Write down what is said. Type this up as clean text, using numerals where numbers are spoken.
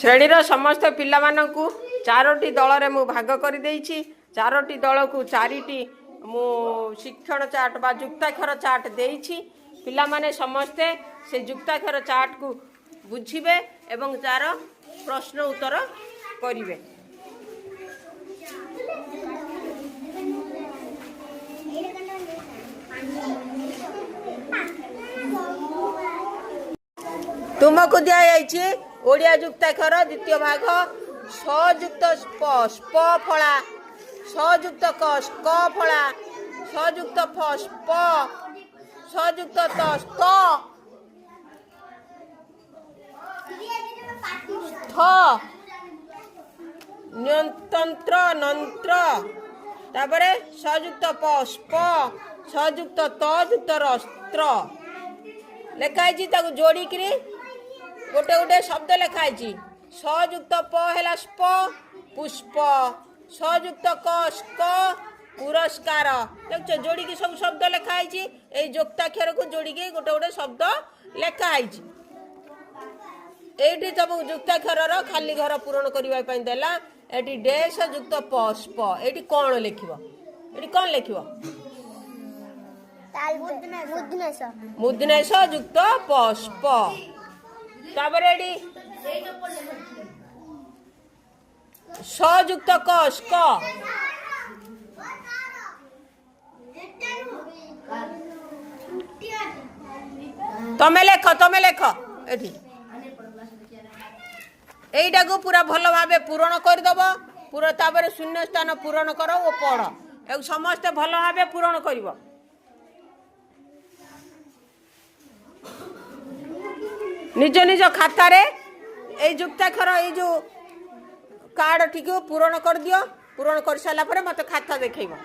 ଶ୍ରେଣୀର ସମସ୍ତ ପିଲାମାନଙ୍କୁ ଚାରୋଟି ଦଳରେ ମୁଁ ଭାଗ କରିଦେଇଛି। ଚାରୋଟି ଦଳକୁ ଚାରିଟି ମୁଁ ଶିକ୍ଷଣ ଚାର୍ଟ ବା ଯୁକ୍ତାକ୍ଷର ଚାର୍ଟ ଦେଇଛି। ପିଲାମାନେ ସମସ୍ତେ ସେ ଯୁକ୍ତାକ୍ଷର ଚାର୍ଟକୁ ବୁଝିବେ ଏବଂ ତାର ପ୍ରଶ୍ନ ଉତ୍ତର କରିବେ। तुमको दिया ओडिया युक्ताक्षर द्वितीय भाग सयुक्त स्प स्प फला सयुक्त क क फला सयुक्त फ स्प सयुक्त त स्त थ न्यंत्र नंत्र तापरे सयुक्त प स्प सयुक्त त युक्त रस्त्र लेखाई जोड़ी करी गोटे गोटे शब्द लिखाई। सयुक्त प है स्प पुष्प सयुक्त क स्क पुरस्कार देख जोड़ी सब शब्द लिखाई। ये युक्ताक्षर को जोड़ी गोटे गोटे शब्द लिखाई। ये सब युक्ताक्षर खाली घर पूरण करने देला। ये डेश युक्त प स्प ये कौन लिख ये कौन लिख मुद्नेश युक्त पष्प सयुक्त कष्क तमे लेख एटा को पूरा भल भाव पूरण करदब पूरा तापर शून्य स्थान पूरण कर और पढ़ ए समस्ते भल भाव पूरण कर निज निज खातार युक्ताक्षर ये जो कार्ड टी पूरण कर दियो। पूरण कर सारा मत खाता देखा।